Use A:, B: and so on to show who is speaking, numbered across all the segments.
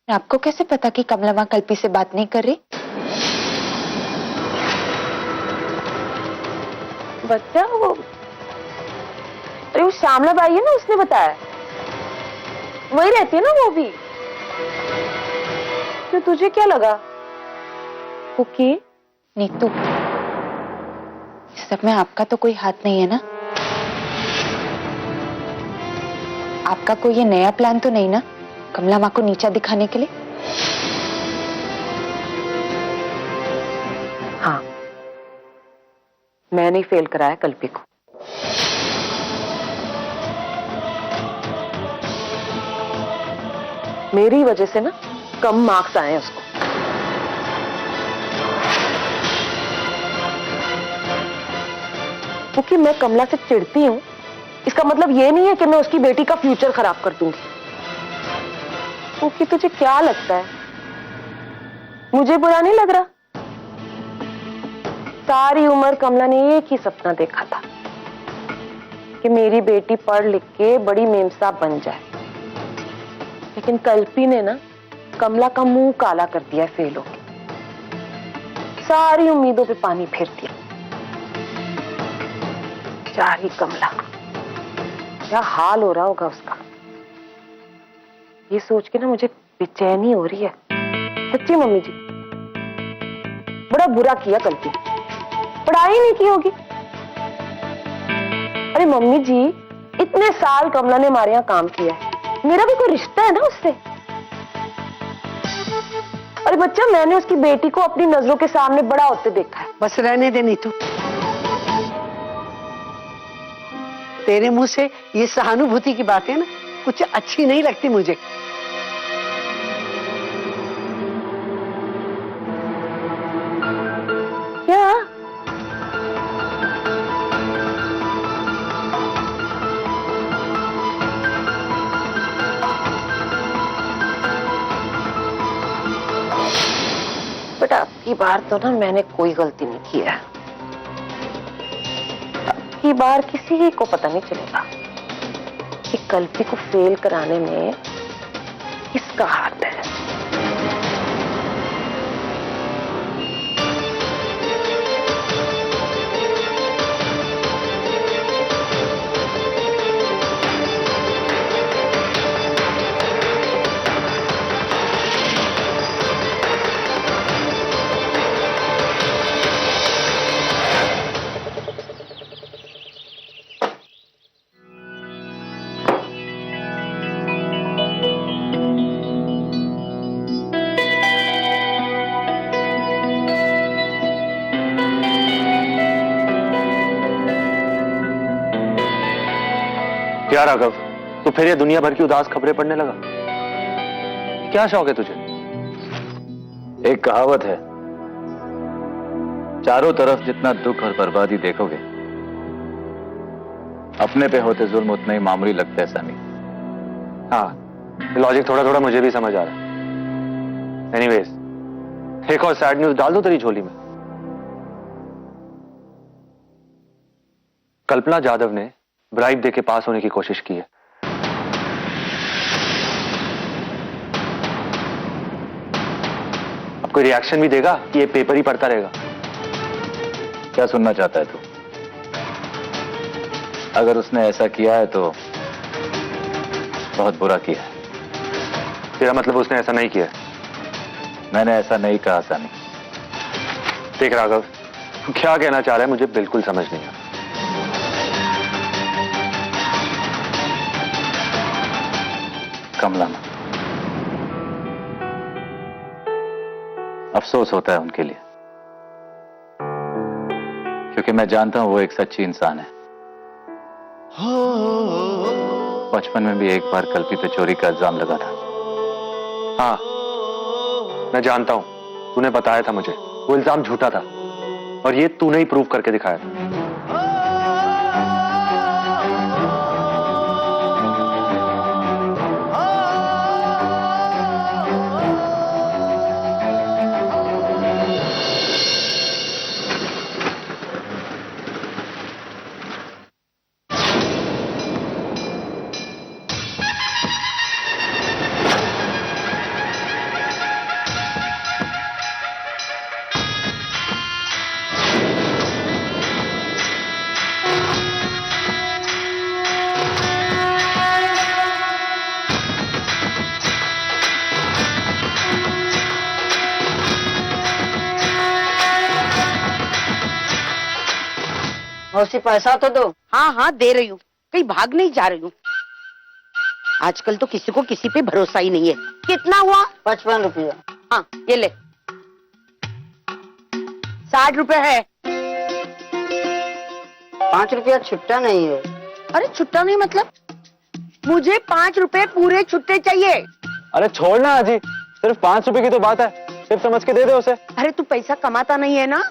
A: आपको कैसे पता कि कमला माँ कल्पी से बात नहीं कर रही?
B: बच्चा वो, अरे वो श्यामला बाई है ना, उसने बताया। वही रहती है ना वो भी। तो तुझे क्या लगा? ओके
A: नीतू, इस सब में आपका तो कोई हाथ नहीं है ना? आपका कोई ये नया प्लान तो नहीं ना, कमला माँ को नीचा दिखाने के लिए?
B: हाँ, मैंने फेल कराया कल्पी को। मेरी वजह से ना कम मार्क्स आए उसको। क्योंकि मैं कमला से चिढ़ती हूं, इसका मतलब ये नहीं है कि मैं उसकी बेटी का फ्यूचर खराब कर दूंगी। क्योंकि तुझे क्या लगता है, मुझे बुरा नहीं लग रहा? सारी उम्र कमला ने एक ही सपना देखा था कि मेरी बेटी पढ़ लिख के बड़ी मेमसाब बन जाए। लेकिन कल्पी ने ना कमला का मुंह काला कर दिया है फेल होके। सारी उम्मीदों पे पानी फेर दिया। बेचारी कमला, क्या हाल हो रहा होगा उसका। ये सोच के ना मुझे बेचैनी हो रही है सच्ची। मम्मी जी, बड़ा बुरा किया कल्पी, पढ़ाई नहीं की होगी। अरे मम्मी जी, इतने साल कमला ने हमारे यहाँ काम किया है, मेरा भी कोई रिश्ता है ना उससे। अरे बच्चा, मैंने उसकी बेटी को अपनी नजरों के सामने बड़ा होते देखा है।
C: बस रहने दे नीतू, तेरे मुंह से ये सहानुभूति की बातें ना कुछ अच्छी नहीं लगती मुझे।
B: क्या? बेटा, अब की बार तो ना मैंने कोई गलती नहीं की है। अब की बार किसी को पता नहीं चलेगा कि कल्पी को फेल कराने में किसका हाथ है।
D: क्या राघव, तू फिर ये दुनिया भर की उदास खबरें पढ़ने लगा? क्या शौक है तुझे?
E: एक कहावत है, चारों तरफ जितना दुख और बर्बादी देखोगे, अपने पे होते जुल्म उतना ही मामूली लगता है सनी।
D: हाँ, लॉजिक थोड़ा थोड़ा मुझे भी समझ आ रहा है। एनीवेज, एक और सैड न्यूज डाल दो तेरी झोली में। कल्पना जाधव ने ब्राइब देके पास होने की कोशिश की है। अब कोई रिएक्शन भी देगा कि ये पेपर ही पढ़ता रहेगा?
E: क्या सुनना चाहता है तू? अगर उसने ऐसा किया है तो बहुत बुरा किया है।
D: तेरा मतलब उसने ऐसा नहीं किया?
E: मैंने ऐसा नहीं कहा सनी।
D: देख राघव, तू क्या कहना चाह रहा है मुझे बिल्कुल समझ नहीं आ।
E: कमला मां, अफसोस होता है उनके लिए, क्योंकि मैं जानता हूं वो एक सच्ची इंसान है। बचपन में भी एक बार कल्पी पे चोरी का इल्जाम लगा था।
D: हाँ, मैं जानता हूं, तूने बताया था मुझे। वो इल्जाम झूठा था और ये तूने ही प्रूव करके दिखाया था।
C: मौसी पैसा तो दो।
F: हाँ हाँ दे रही हूँ, कहीं भाग नहीं जा रही हूँ। आजकल तो किसी को किसी पे भरोसा ही नहीं है। कितना हुआ?
C: 55 रुपया।
F: हाँ ये ले। 60 रुपए है।
C: 5 रुपया छुट्टा नहीं है।
F: अरे छुट्टा नहीं मतलब? मुझे 5 रुपए पूरे छुट्टे चाहिए।
D: अरे छोड़ ना अजी, सिर्फ 5 रुपए की तो बात है, सिर्फ समझ के दे दे उसे।
F: अरे तू पैसा कमाता नहीं है ना,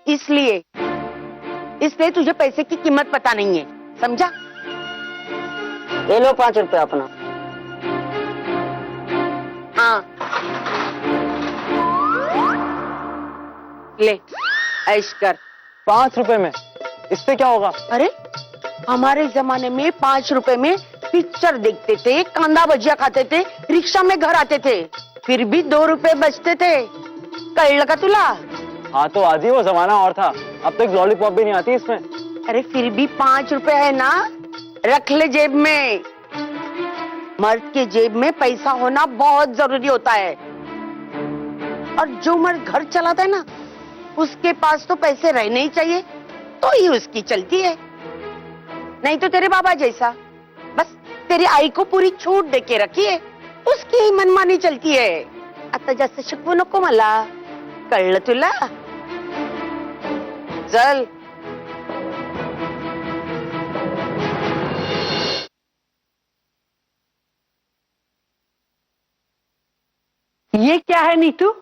F: इसलिए तुझे पैसे की कीमत पता नहीं है, समझा?
C: ले लो 5 रुपया अपना।
F: हाँ ले ऐश कर।
D: 5 रुपए में इससे क्या होगा?
F: अरे हमारे जमाने में 5 रुपए में पिक्चर देखते थे, कांदा भजिया खाते थे, रिक्शा में घर आते थे, फिर भी 2 रुपए बचते थे। कल लगा तुला?
D: हाँ तो आजी वो जमाना और था, अब तक लॉलीपॉप भी नहीं आती इसमें।
F: अरे फिर भी 5 रुपए है ना, रख ले जेब में। मर्द के जेब में पैसा होना बहुत जरूरी होता है, और जो मर्द घर चलाता है ना, उसके पास तो पैसे रहने ही चाहिए, तो ही उसकी चलती है। नहीं तो तेरे बाबा जैसा बस तेरी आई को पूरी छूट दे के रखी है, उसकी ही मनमानी चलती है। आता जास्त शिकवू नको मला, कळलं तुला? चल।
C: ये क्या है नीतू?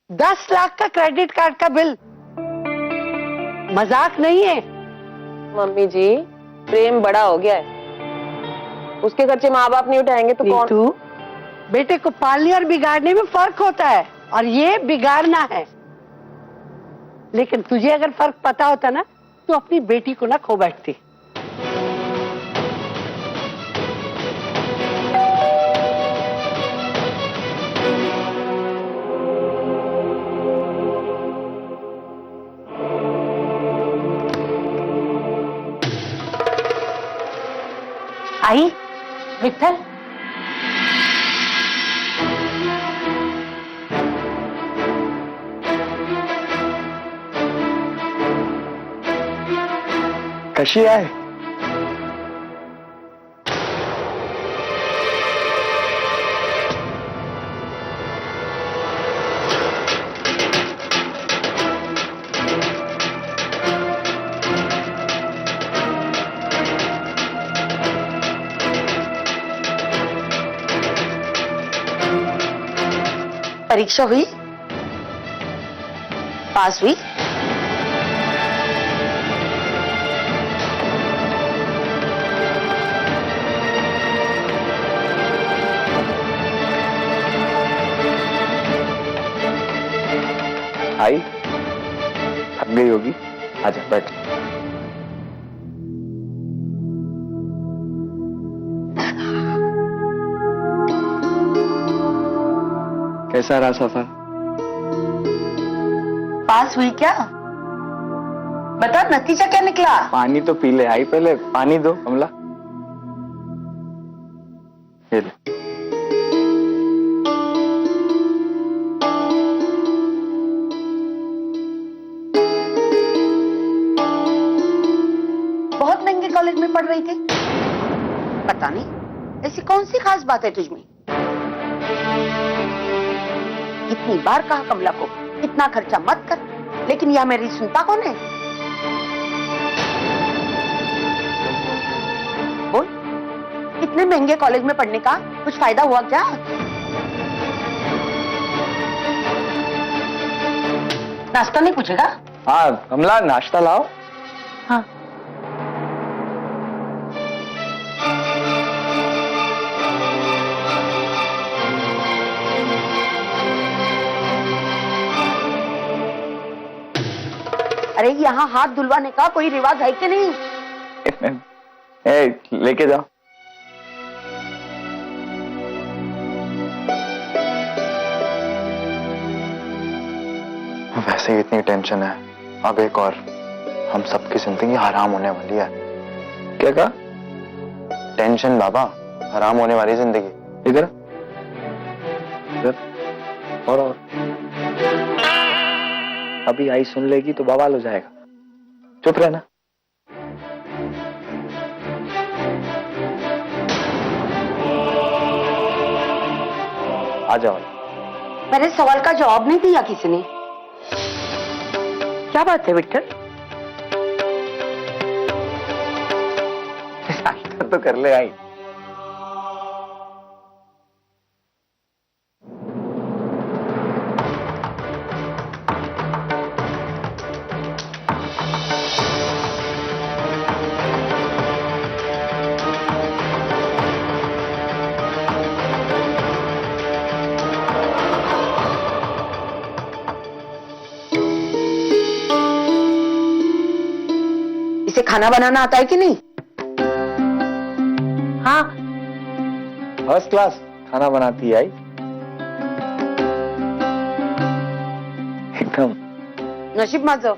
C: 10 लाख का क्रेडिट कार्ड का बिल, मजाक नहीं है।
B: मम्मी जी, प्रेम बड़ा हो गया है, उसके खर्चे माँ बाप नहीं उठाएंगे तो कौन?
C: नीतू, बेटे को पालने और बिगाड़ने में फर्क होता है, और ये बिगाड़ना है। लेकिन तुझे अगर फर्क पता होता ना, तो अपनी बेटी को ना खो बैठती।
F: आई, विठ्ठल,
D: कशी आहे?
F: परीक्षा हुई? पास हुई?
D: आई थक गई होगी, आजा बैठ। कैसा रहा सफर?
F: पास हुई क्या? बता नतीजा क्या निकला?
D: पानी तो पी ले। आई पहले पानी दो कमला। ये ले।
F: बहुत महंगे कॉलेज में पढ़ रही थी, पता नहीं ऐसी कौन सी खास बात है तुझमें? कितनी बार कहा कमला को इतना खर्चा मत कर, लेकिन यह मेरी सुनता कौन है? बोल, इतने महंगे कॉलेज में पढ़ने का कुछ फायदा हुआ क्या? नाश्ता नहीं पूछेगा?
D: हाँ कमला, नाश्ता लाओ।
F: हाँ। अरे यहाँ हाथ धुलवाने का कोई रिवाज है कि नहीं?
D: लेके जाओ। वैसे ही इतनी टेंशन है, अब एक और, हम सबकी जिंदगी हराम होने वाली है। क्या कहा? टेंशन बाबा, हराम होने वाली जिंदगी। इधर और अभी आई सुन लेगी तो बवाल हो जाएगा। चुप रहना। आ जाओ।
F: मेरे सवाल का जवाब नहीं दिया किसी ने। क्या बात है विक्टर?
D: तो कर ले आई।
F: इसे खाना बनाना आता है कि नहीं? हाँ।
D: फर्स्ट क्लास खाना बनाती है आई, एकदम।
F: नशीब माझं,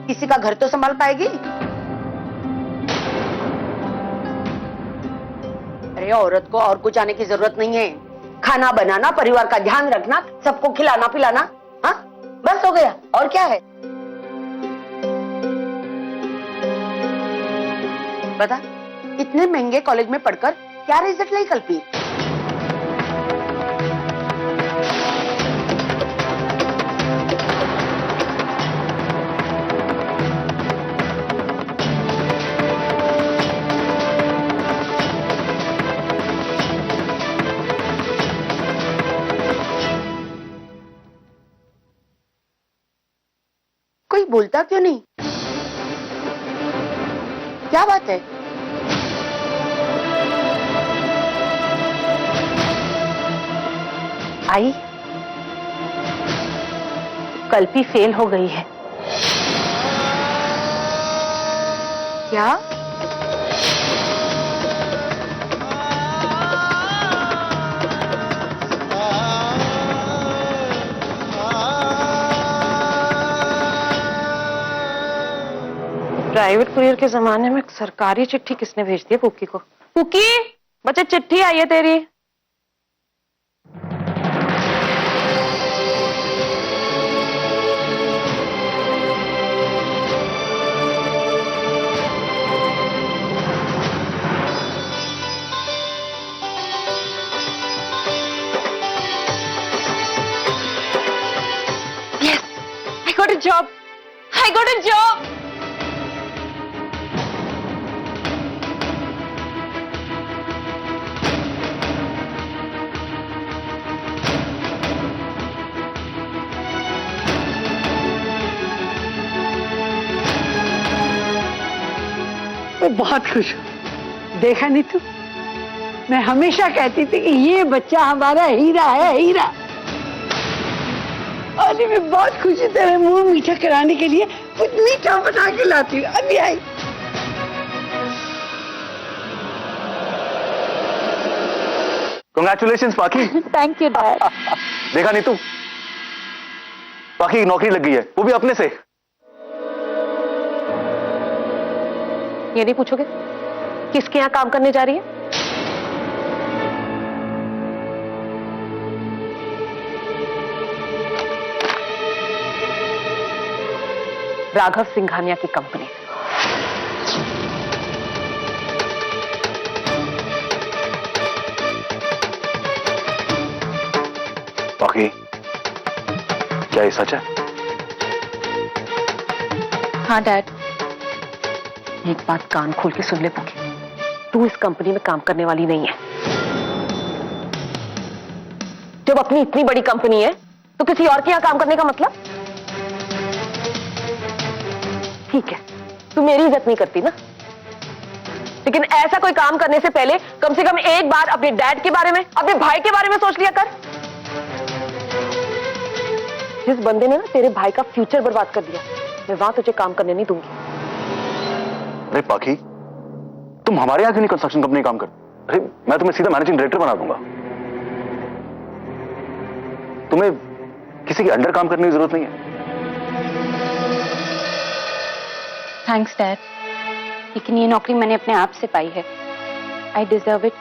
F: किसी का घर तो संभाल पाएगी। अरे औरत को और कुछ आने की जरूरत नहीं है। खाना बनाना, परिवार का ध्यान रखना, सबको खिलाना पिलाना, हाँ बस हो गया। और क्या है? बता, इतने महंगे कॉलेज में पढ़कर क्या रिजल्ट लाई कल्पी? कोई बोलता क्यों नहीं? क्या बात है?
B: आई, कल्पी फेल हो गई है।
F: क्या?
B: प्राइवेट कुरियर के जमाने में सरकारी चिट्ठी किसने भेज दी है पुक्की को? पुक्की, बच्चे चिट्ठी आई है तेरी।
A: I got a job. I got a job.
C: मैं बहुत खुश हूँ। देखा नहीं तू, मैं हमेशा कहती थी कि ये बच्चा हमारा हीरा है, हीरा। अरे मैं बहुत खुशी तेरे मुंह मीठा कराने के लिए कुछ मीठा बना के लाती हूँ। अभी आई।
D: कांग्रेचुलेशंस पाखी।
A: Thank you dad.
D: देखा नहीं तू, पाखी की नौकरी लग गई है, वो भी अपने से।
B: ये नहीं पूछोगे किसके यहाँ काम करने जा रही है? राघव सिंघानिया की कंपनी।
D: पाखी, क्या ये सच है?
A: हाँ डैड।
B: एक बात कान खोल के सुन ले पुकी, तू इस कंपनी में काम करने वाली नहीं है। जब अपनी इतनी बड़ी कंपनी है तो किसी और के यहाँ काम करने का मतलब? ठीक है, तू मेरी इज्जत नहीं करती ना, लेकिन ऐसा कोई काम करने से पहले कम से कम एक बार अपने डैड के बारे में, अपने भाई के बारे में सोच लिया कर। जिस बंदे ने ना तेरे भाई का फ्यूचर बर्बाद कर दिया, मैं वहां तुझे काम करने नहीं दूंगी।
D: अरे पाखी, तुम हमारे यहाँ क्यों नहीं कंस्ट्रक्शन कंपनी काम कर? अरे मैं तुम्हें सीधा मैनेजिंग डायरेक्टर बना दूंगा। तुम्हें किसी के अंडर काम करने की जरूरत नहीं है।
A: थैंक्स डैड, लेकिन ये नौकरी मैंने अपने आप से पाई है। आई डिजर्व इट,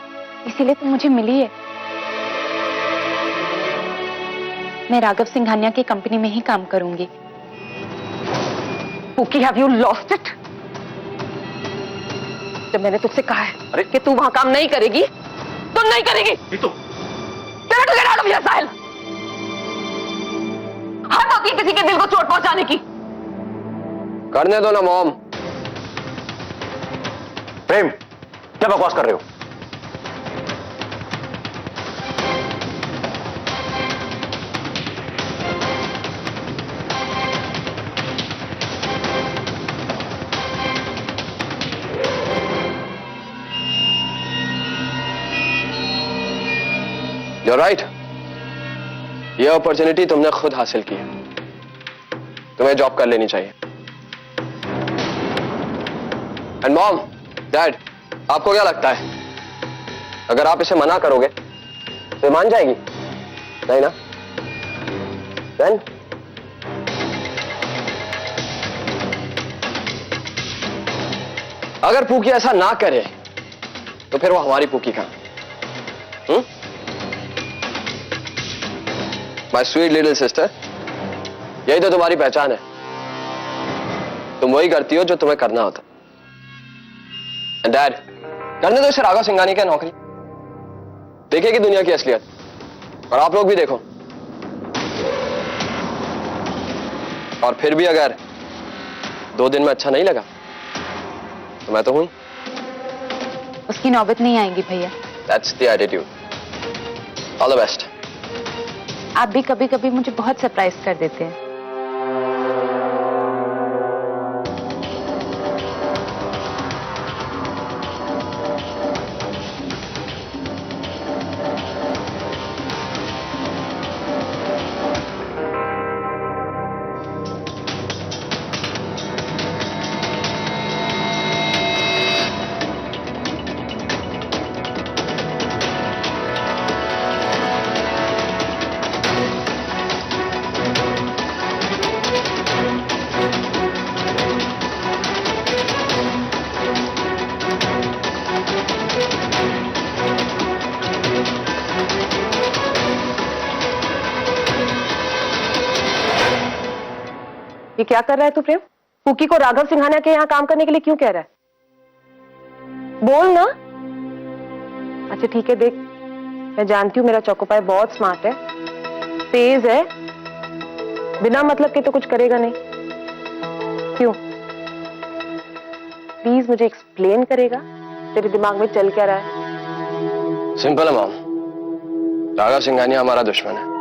A: इसीलिए तो मुझे मिली है। मैं राघव सिंघानिया की कंपनी में ही काम करूंगी।
B: पुकी, हैव यू लॉस्ट इट? जब मैंने तुझसे कहा है कि तू वहां काम नहीं करेगी तो नहीं करेगी।
D: ये तो
B: तेरा स्टॉप योर साइल। हद होती है किसी के दिल को चोट पहुंचाने की।
G: करने दो ना मॉम।
E: प्रेम, क्या बकवास कर रहे हो?
G: You're right. ये अपॉर्चुनिटी तुमने खुद हासिल की है। तुम्हें जॉब कर लेनी चाहिए। एंड मॉम, डैड, आपको क्या लगता है अगर आप इसे मना करोगे तो मान जाएगी? नहीं ना? Then? अगर पूकी ऐसा ना करे तो फिर वो हमारी पूकी कहां? माय स्वीट लिटिल सिस्टर, यही तो तुम्हारी पहचान है। तुम वही करती हो जो तुम्हें करना होता। एंड डैड, करने दो इसे राघव सिंघानिया की नौकरी। देखेगी दुनिया की असलियत। और आप लोग भी देखो। और फिर भी अगर 2 दिन में अच्छा नहीं लगा तो मैं तो हूं।
A: उसकी नौबत नहीं आएगी भैया।
G: That's the attitude. All the best.
A: आप भी कभी कभी मुझे बहुत सरप्राइज कर देते हैं।
B: ये क्या कर रहा है तू प्रेम? पूकी को राघव सिंघानिया के यहाँ काम करने के लिए क्यों कह रहा है? बोल ना। अच्छा ठीक है, देख मैं जानती हूँ मेरा चौकोपाई बहुत स्मार्ट है, तेज है, बिना मतलब के तो कुछ करेगा नहीं। क्यों? प्लीज मुझे एक्सप्लेन करेगा तेरे दिमाग में चल क्या रहा है?
G: सिंपल है मॉम, राघव सिंघानिया हमारा दुश्मन है।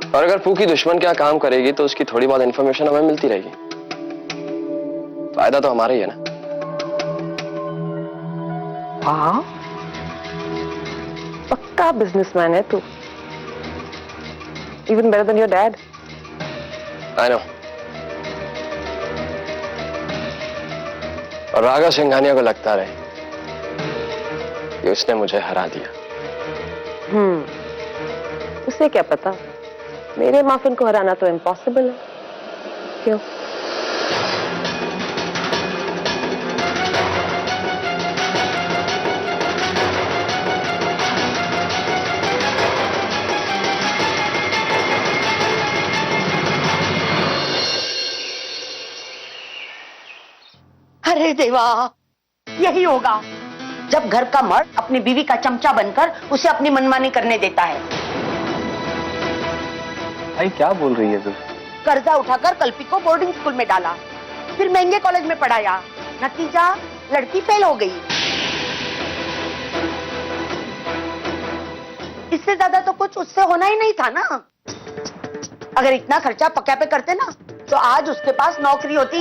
G: और अगर पूकी दुश्मन क्या काम करेगी तो उसकी थोड़ी बहुत इंफॉर्मेशन हमें मिलती रहेगी। फायदा तो हमारा ही है ना।
B: वाह, पक्का बिजनेसमैन है तू। Even better than your dad.
G: I know. और राघव सिंघानिया को लगता रहे कि उसने मुझे हरा दिया।
B: उसे क्या पता, मेरे माफिन को हराना तो इम्पॉसिबल है। क्यों?
F: अरे देवा, यही होगा जब घर का मर्द अपनी बीवी का चमचा बनकर उसे अपनी मनमानी करने देता है।
D: भाई क्या बोल रही है तू?
F: कर्जा उठाकर कल्पी को बोर्डिंग स्कूल में डाला, फिर महंगे कॉलेज में पढ़ाया, नतीजा लड़की फेल हो गई। इससे ज्यादा तो कुछ उससे होना ही नहीं था ना। अगर इतना खर्चा पक्का पे करते ना तो आज उसके पास नौकरी होती।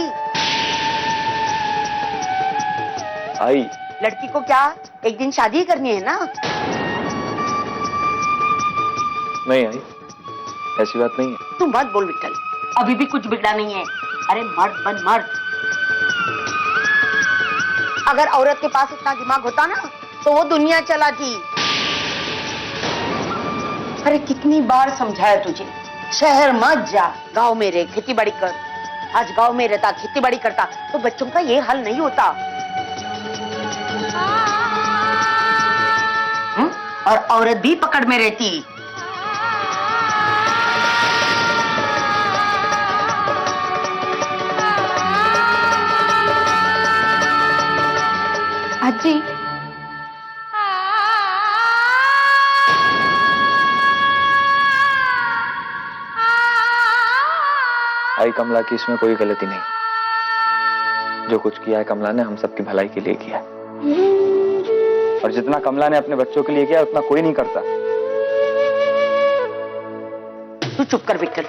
D: आई
F: लड़की को क्या एक दिन शादी करनी है ना?
D: नहीं आई, ऐसी बात नहीं है।
F: तू मत बोल विठल, अभी भी कुछ बिगड़ा नहीं है। अरे मर्द बन मर्द। अगर औरत के पास इतना दिमाग होता ना तो वो दुनिया चलाती। अरे कितनी बार समझाया तुझे, शहर मत जा, गांव में रह, खेती बाड़ी कर। आज गांव में रहता, खेती बाड़ी करता तो बच्चों का ये हाल नहीं होता। और औरत भी पकड़ में रहती।
A: अजी
D: भाई कमला की इसमें कोई गलती नहीं। जो कुछ किया है कमला ने हम सबकी भलाई के लिए किया है। और जितना कमला ने अपने बच्चों के लिए किया उतना कोई नहीं करता।
F: तू चुप कर विक्र।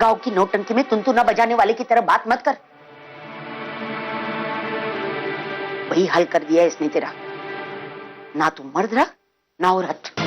F: गांव की नौटंकी में तुनतु न बजाने वाले की तरह बात मत कर। वही हल कर दिया इसने तेरा। ना तू मर्द रहा ना औरत।